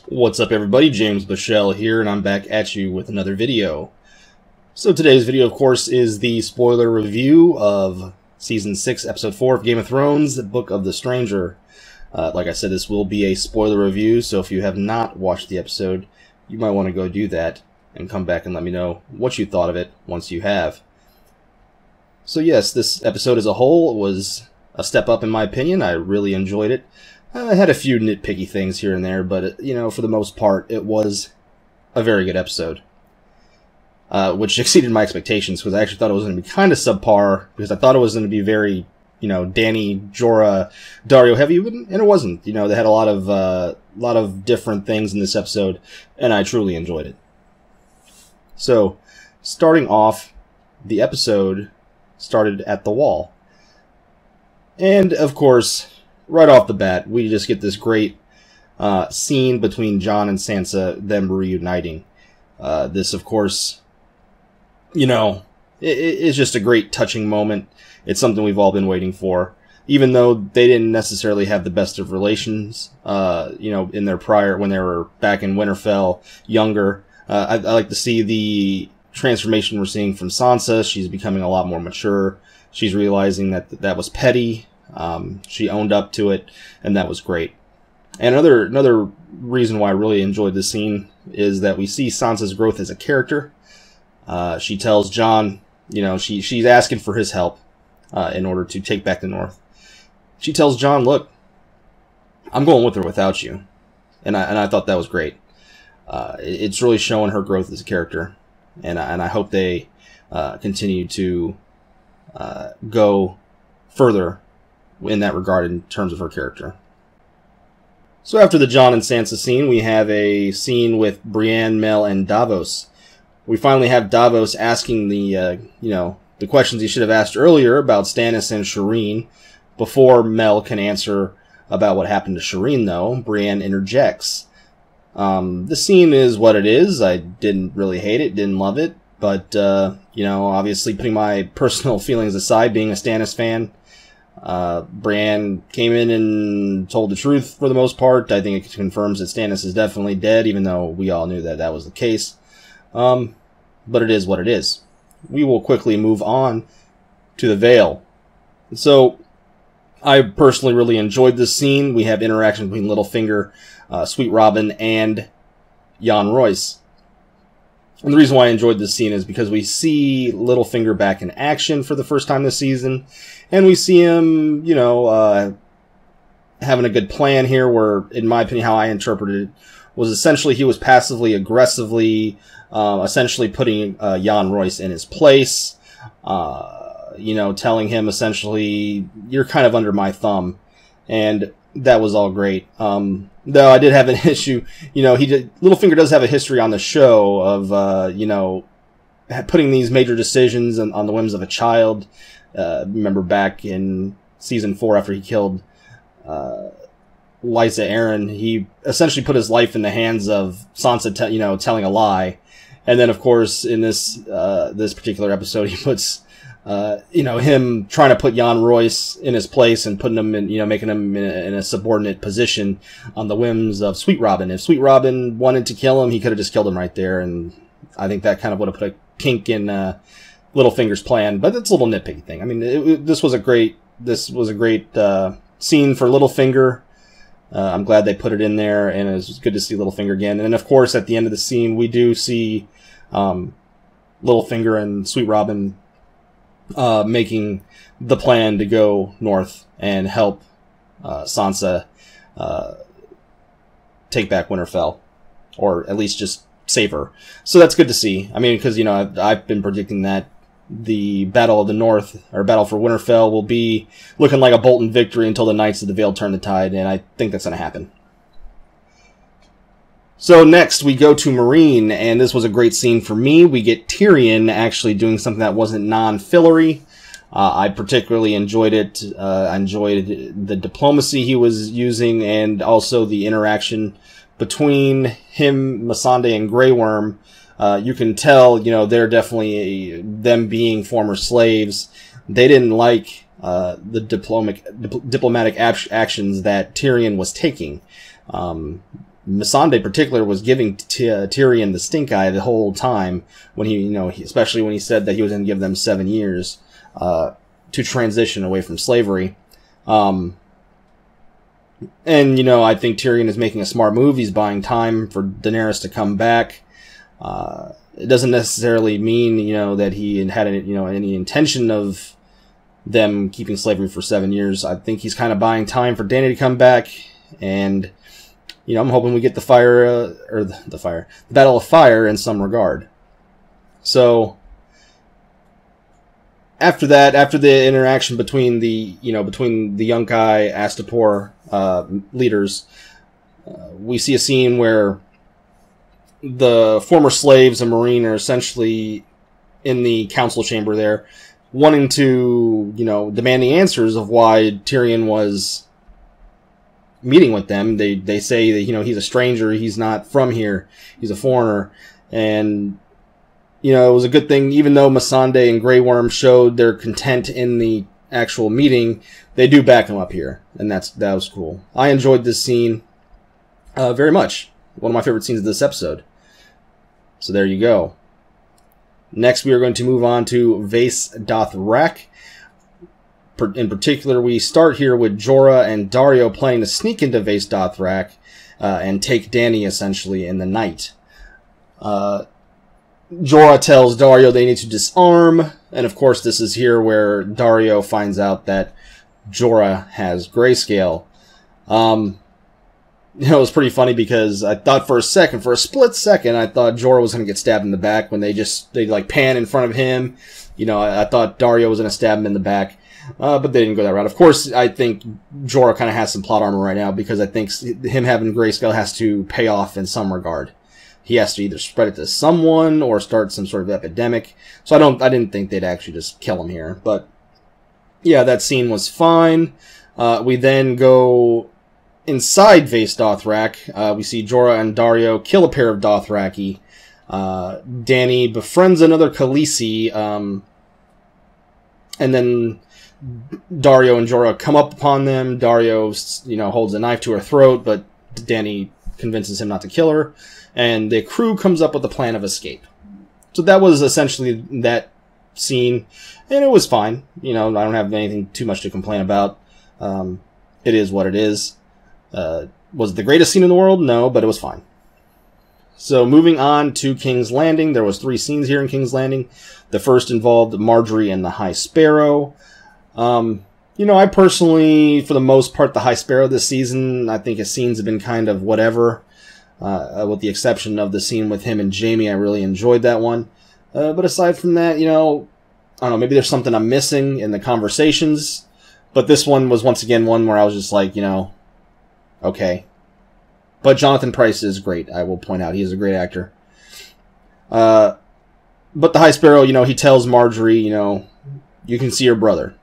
What's up everybody, James Bushell here, and I'm back at you with another video. So today's video, of course, is the spoiler review of Season 6, Episode 4 of Game of Thrones, The Book of the Stranger. Like I said, this will be a spoiler review, so if you have not watched the episode, you might want to go do that, and come back and let me know what you thought of it once you have. So yes, this episode as a whole was a step up in my opinion. I really enjoyed it. I had a few nitpicky things here and there, but, you know, for the most part, it was a very good episode. Which exceeded my expectations, because I actually thought it was going to be kind of subpar, because I thought it was going to be very, you know, Dany, Jorah, Daario heavy, and it wasn't. You know, they had a lot of different things in this episode, and I truly enjoyed it. So, starting off, the episode started at the Wall. And, of course, right off the bat, we just get this great scene between Jon and Sansa, them reuniting. This, of course, you know, it's just a great touching moment. It's something we've all been waiting for. Even though they didn't necessarily have the best of relations, you know, in their prior, when they were back in Winterfell, younger. I like to see the transformation we're seeing from Sansa. She's becoming a lot more mature. She's realizing that that was petty. She owned up to it, and that was great. And another reason why I really enjoyed this scene is that we see Sansa's growth as a character. She tells Jon, you know, she's asking for his help in order to take back the North. She tells Jon, look, I'm going with her without you. And I thought that was great. It's really showing her growth as a character. And I hope they continue to go further in that regard in terms of her character. So after the Jon and Sansa scene, we have a scene with Brienne, Mel, and Davos. We finally have Davos asking the, you know, the questions he should have asked earlier about Stannis and Shireen. Before Mel can answer about what happened to Shireen, though, Brienne interjects. The scene is what it is. I didn't really hate it, didn't love it, but, you know, obviously putting my personal feelings aside, being a Stannis fan, Brienne came in and told the truth for the most part. I think it confirms that Stannis is definitely dead, even though we all knew that that was the case. But it is what it is. We will quickly move on to the Vale. So, I personally really enjoyed this scene. We have interaction between Littlefinger, Sweet Robin, and Yohn Royce. And the reason why I enjoyed this scene is because we see Littlefinger back in action for the first time this season, and we see him, you know, having a good plan here where, in my opinion, how I interpreted it, was essentially he was passively, aggressively, essentially putting Yohn Royce in his place, you know, telling him essentially, you're kind of under my thumb, and that was all great. Though I did have an issue, you know, Littlefinger does have a history on the show of, you know, putting these major decisions on the whims of a child. Remember back in Season 4 after he killed Lysa Arryn, he essentially put his life in the hands of Sansa, you know, telling a lie. And then, of course, in this this particular episode, he puts, you know, him trying to put Yohn Royce in his place and putting him in, you know, making him in a subordinate position on the whims of Sweet Robin. If Sweet Robin wanted to kill him, he could have just killed him right there, and I think that kind of would have put a kink in Littlefinger's plan. But it's a little nitpicky thing. I mean, this was a great scene for Littlefinger. I'm glad they put it in there, and it was good to see Littlefinger again. And then, of course, at the end of the scene, we do see Littlefinger and Sweet Robin making the plan to go north and help Sansa take back Winterfell, or at least just save her. So that's good to see. I mean, because, you know, I've been predicting that the Battle of the North, or Battle for Winterfell, will be looking like a Bolton victory until the Knights of the Vale turn the tide, and I think that's going to happen. So next, we go to Meereen, and this was a great scene for me. We get Tyrion actually doing something that wasn't non-fillery. I particularly enjoyed it. I enjoyed the diplomacy he was using, and also the interaction between him, Missandei, and Grey Worm. You can tell, you know, they're definitely, them being former slaves, they didn't like the diplomatic actions that Tyrion was taking. Missandei in particular was giving Tyrion the stink eye the whole time when especially when he said that he was going to give them 7 years to transition away from slavery. And I think Tyrion is making a smart move. He's buying time for Daenerys to come back. It doesn't necessarily mean that he had any intention of them keeping slavery for 7 years. I think he's kind of buying time for Dany to come back, and I'm hoping we get the Battle of Fire in some regard. So after that, after the interaction between the Yunkai Astapor leaders, we see a scene where the former slaves and Meereen are essentially in the council chamber there, wanting to, demanding answers of why Tyrion was meeting with them. They say that, he's a stranger, he's not from here, he's a foreigner. And, it was a good thing, even though Missandei and Grey Worm showed their content in the actual meeting, they do back him up here. And that was cool. I enjoyed this scene very much. One of my favorite scenes of this episode. So there you go. Next, we are going to move on to Vaes Dothrak. In particular, we start here with Jorah and Daario planning to sneak into Vaes Dothrak and take Dany, essentially, in the night. Jorah tells Daario they need to disarm, and of course this is here where Daario finds out that Jorah has grayscale. It was pretty funny because I thought for a split second, I thought Jorah was going to get stabbed in the back when they pan in front of him. I thought Daario was going to stab him in the back, but they didn't go that route. Of course, I think Jorah kind of has some plot armor right now because I think him having grayscale has to pay off in some regard. He has to either spread it to someone or start some sort of epidemic. So I didn't think they'd actually just kill him here. But yeah, that scene was fine. We then go inside Vaes Dothrak. We see Jorah and Daario kill a pair of Dothraki. Dany befriends another Khaleesi, and then Daario and Jorah come up upon them. Daario, holds a knife to her throat, but Dany convinces him not to kill her, and the crew comes up with a plan of escape. So that was essentially that scene, and it was fine. I don't have anything too much to complain about. It is what it is. Was it the greatest scene in the world? No, but it was fine. So moving on to King's Landing. There was 3 scenes here in King's Landing. The first involved Margaery and the High Sparrow. I personally, for the most part, the High Sparrow this season, I think his scenes have been kind of whatever. With the exception of the scene with him and Jaime, I really enjoyed that one. But aside from that, I don't know, maybe there's something I'm missing in the conversations. But this one was once again one where I was just like, okay. But Jonathan Pryce is great, I will point out. He is a great actor. But the High Sparrow, he tells Margaery, you can see your brother.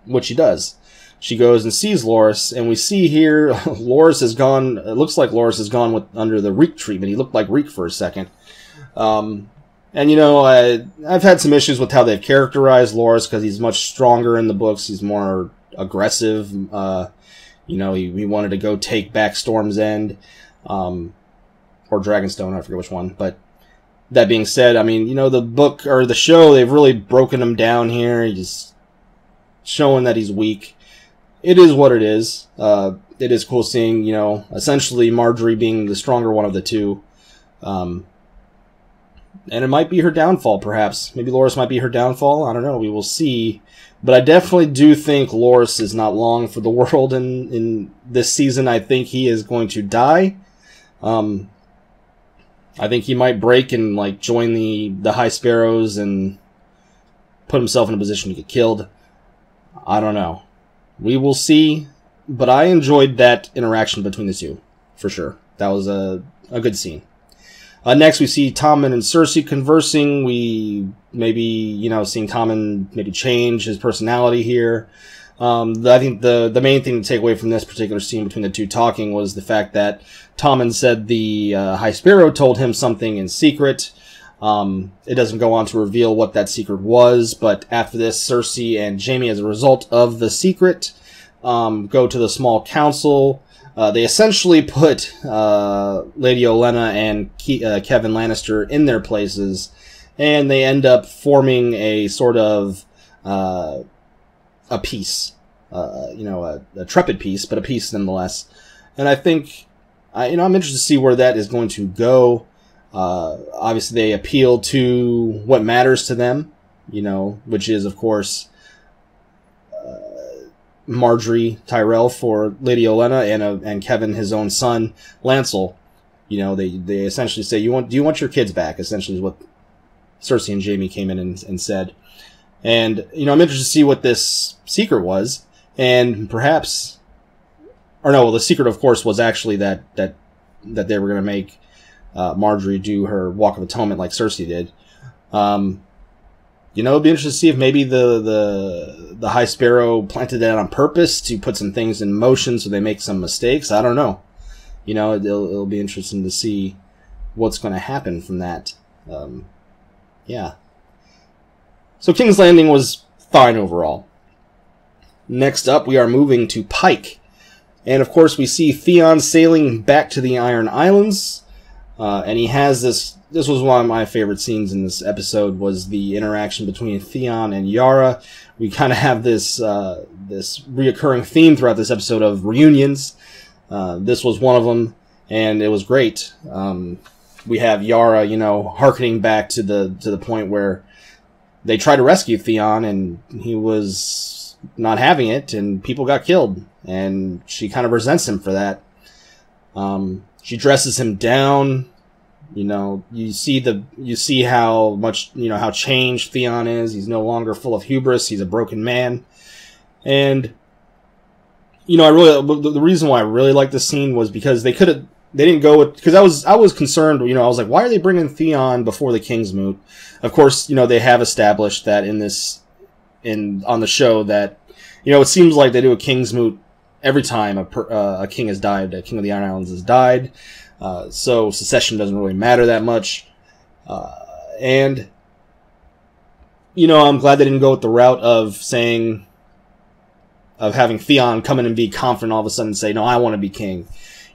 Which she does. She goes and sees Loras, and we see here Loras has gone, it looks like Loras has gone under the Reek treatment. He looked like Reek for a second. And I've had some issues with how they've characterized Loras because he's much stronger in the books. He's more aggressive. He wanted to go take back Storm's End, or Dragonstone, I forget which one. But that being said, the book or the show, they've really broken him down here. He's showing that he's weak. It is what it is. It is cool seeing, essentially Margaery being the stronger one of the two. And it might be her downfall, perhaps. Maybe Loras might be her downfall. I don't know. We will see. But I definitely do think Loras is not long for the world in this season. I think he is going to die. I think he might break and join the High Sparrows and put himself in a position to get killed. I don't know. We will see. But I enjoyed that interaction between the two, for sure. That was a good scene. Next, we see Tommen and Cersei conversing. We maybe, seeing Tommen maybe change his personality here. I think the main thing to take away from this particular scene between the two talking was the fact that Tommen said the High Sparrow told him something in secret. It doesn't go on to reveal what that secret was, but after this, Cersei and Jaime, as a result of the secret, go to the small council. They essentially put Lady Olenna and Kevin Lannister in their places, and they end up forming a sort of a peace, a trepid peace, but a peace nonetheless. And I think, I'm interested to see where that is going to go. Obviously, they appeal to what matters to them, which is, of course, Marjorie Tyrell for Lady Olenna and Kevin, his own son, Lancel. They essentially say, do you want your kids back? Essentially is what Cersei and Jaime came in and said. And, I'm interested to see what this secret was. And perhaps, the secret, of course, was actually that they were going to make Marjorie do her Walk of Atonement like Cersei did. It'd be interesting to see if maybe the High Sparrow planted that on purpose to put some things in motion so they make some mistakes. I don't know. It'll be interesting to see what's going to happen from that. Yeah. So King's Landing was fine overall. Next up, we are moving to Pike. And of course, we see Theon sailing back to the Iron Islands. And he has this was one of my favorite scenes in this episode, was the interaction between Theon and Yara. We kind of have this reoccurring theme throughout this episode of reunions. This was one of them, and it was great. We have Yara, hearkening back to the point where they tried to rescue Theon, and he was not having it, and people got killed, and she kind of resents him for that. She dresses him down. You see how much, how changed Theon is. He's no longer full of hubris. He's a broken man. And, the reason why I really like this scene was because they didn't go with, because I was concerned, I was like, why are they bringing Theon before the Kingsmoot? Of course, they have established that on the show that, it seems like they do a Kingsmoot every time a king has died, a king of the Iron Islands has died. So secession doesn't really matter that much. And, I'm glad they didn't go with the route of having Theon come in and be confident all of a sudden and say, no, I want to be king.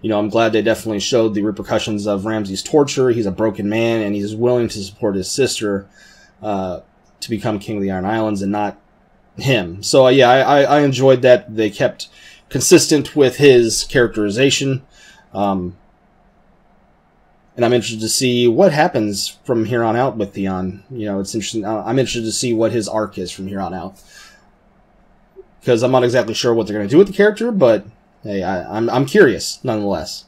I'm glad they definitely showed the repercussions of Ramsay's torture. He's a broken man, and he's willing to support his sister to become king of the Iron Islands and not him. So, yeah, I enjoyed that they kept consistent with his characterization. And I'm interested to see what happens from here on out with Theon. It's interesting. I'm interested to see what his arc is from here on out. Because I'm not exactly sure what they're going to do with the character, but hey, I'm curious nonetheless.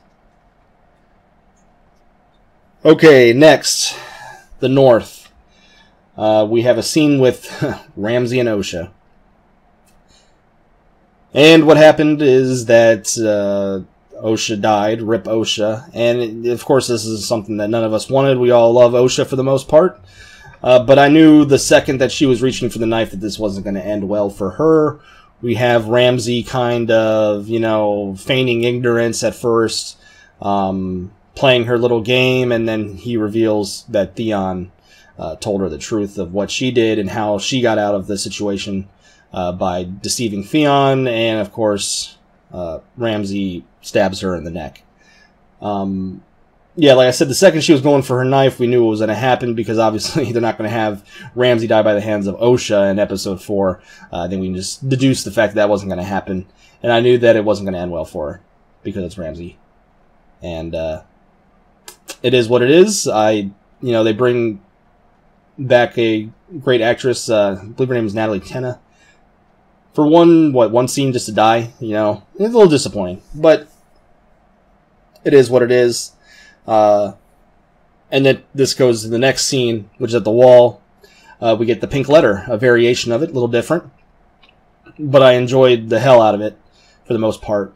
Okay, next, the North. We have a scene with Ramsay and Osha. And what happened is that Osha died, rip Osha, and of course this is something that none of us wanted. We all love Osha for the most part, but I knew the second that she was reaching for the knife that this wasn't going to end well for her. We have Ramsay kind of, feigning ignorance at first, playing her little game, and then he reveals that Theon told her the truth of what she did and how she got out of the situation by deceiving Theon, and of course Ramsay stabs her in the neck. Yeah, like I said, the second she was going for her knife, we knew it was going to happen, because obviously they're not going to have Ramsay die by the hands of Osha in episode 4. Then we can just deduce the fact that wasn't going to happen. And I knew that it wasn't going to end well for her, because it's Ramsay. And it is what it is. They bring back a great actress, I believe her name is Natalie Tena, for one scene just to die. It's a little disappointing, but it is what it is. And then this goes to the next scene, which is at the wall. We get the pink letter, a variation of it, a little different, but I enjoyed the hell out of it for the most part.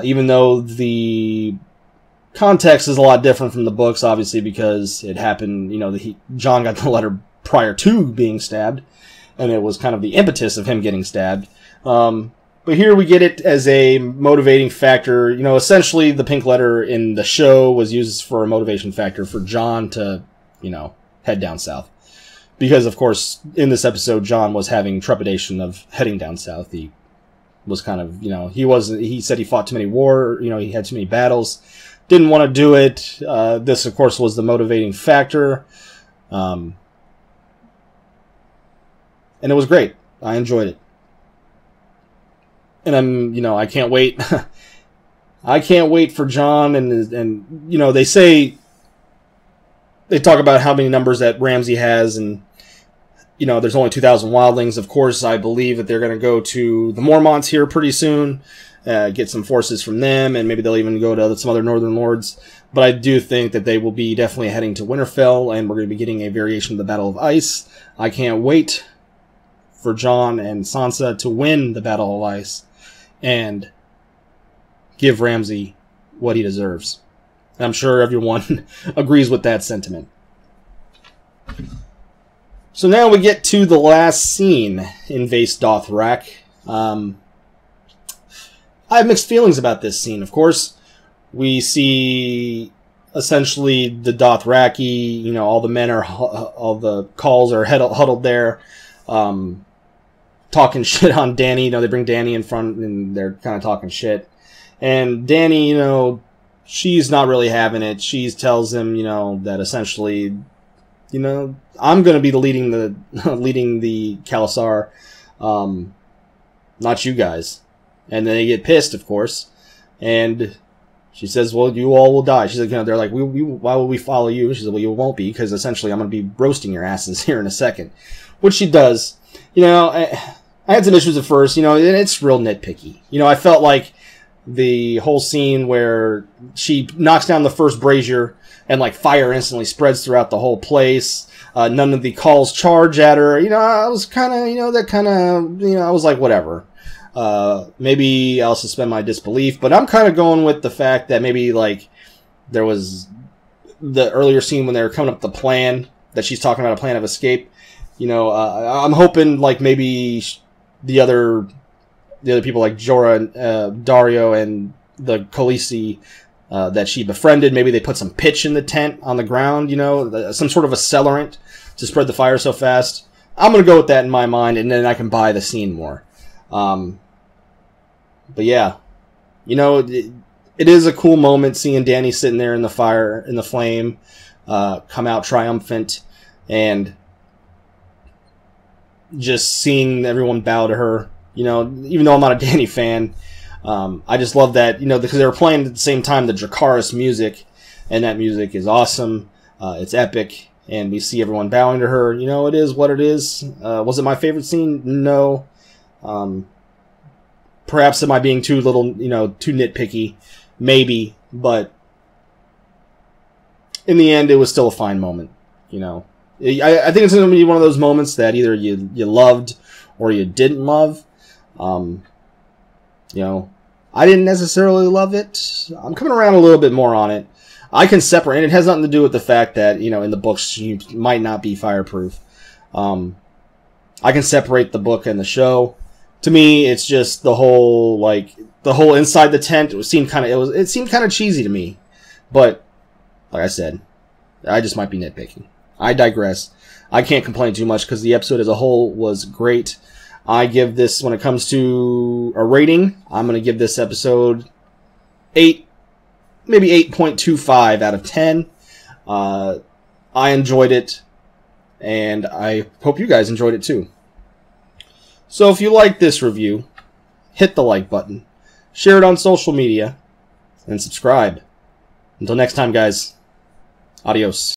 Even though the context is a lot different from the books, obviously, because it happened, Jon got the letter prior to being stabbed, and it was kind of the impetus of him getting stabbed. But here we get it as a motivating factor. Essentially the pink letter in the show was used for a motivation factor for Jon to, head down south. Because, of course, in this episode, Jon was having trepidation of heading down south. He was kind of, he said he fought too many he had too many battles. Didn't want to do it. This, of course, was the motivating factor. And it was great. I enjoyed it. And I can't wait. I can't wait for Jon, and they talk about how many numbers that Ramsay has, and there's only 2,000 wildlings. Of course, I believe that they're going to go to the Mormonts here pretty soon, get some forces from them, and maybe they'll even go to some other Northern Lords. But I do think that they will be definitely heading to Winterfell, and we're going to be getting a variation of the Battle of Ice. I can't wait for Jon and Sansa to win the Battle of Ice and give Ramsay what he deserves. And I'm sure everyone agrees with that sentiment. So now we get to the last scene in Vaes Dothrak. I have mixed feelings about this scene, of course. We see essentially the Dothraki, all the men all the calls are huddled there, talking shit on Dany. They bring Dany in front and they're kind of talking shit. And Dany, she's not really having it. She tells him, that essentially, I'm going to be leading the Khalasar, not you guys. And then they get pissed, of course. And she says, well, you all will die. She's like, they're like, why will we follow you? She said, well, you won't be, because essentially I'm going to be roasting your asses here in a second. Which she does. I had some issues at first, and it's real nitpicky. I felt like the whole scene where she knocks down the first brazier and fire instantly spreads throughout the whole place. None of the calls charge at her. I was kind of, I was like, whatever. Maybe I'll suspend my disbelief, but I'm kind of going with the fact that maybe there was the earlier scene when they were coming up with the plan, that she's talking about a plan of escape. I'm hoping maybe the other people like Jorah, Dario, and the Khaleesi that she befriended, maybe they put some pitch in the tent on the ground, some sort of accelerant to spread the fire so fast. I'm going to go with that in my mind, and then I can buy the scene more. But yeah, it is a cool moment seeing Dany sitting there in the fire, in the flame, come out triumphant, and just seeing everyone bow to her. Even though I'm not a Dany fan, I just love that, because they were playing at the same time the Dracarys music, and that music is awesome. It's epic, and we see everyone bowing to her. It is what it is. Was it my favorite scene? No. Perhaps am I being too nitpicky? Maybe, but in the end, it was still a fine moment. I think it's going to be one of those moments that either you loved or you didn't love. I didn't necessarily love it. I'm coming around a little bit more on it. I can separate, and it has nothing to do with the fact that, in the books she might not be fireproof. I can separate the book and the show. To me, it's just the whole inside the tent. It seemed kind of cheesy to me. But like I said, I just might be nitpicking. I digress. I can't complain too much because the episode as a whole was great. I give this, when it comes to a rating, I'm going to give this episode 8, maybe 8.25 out of 10. I enjoyed it, and I hope you guys enjoyed it too. So if you like this review, hit the like button, share it on social media, and subscribe. Until next time, guys, adios.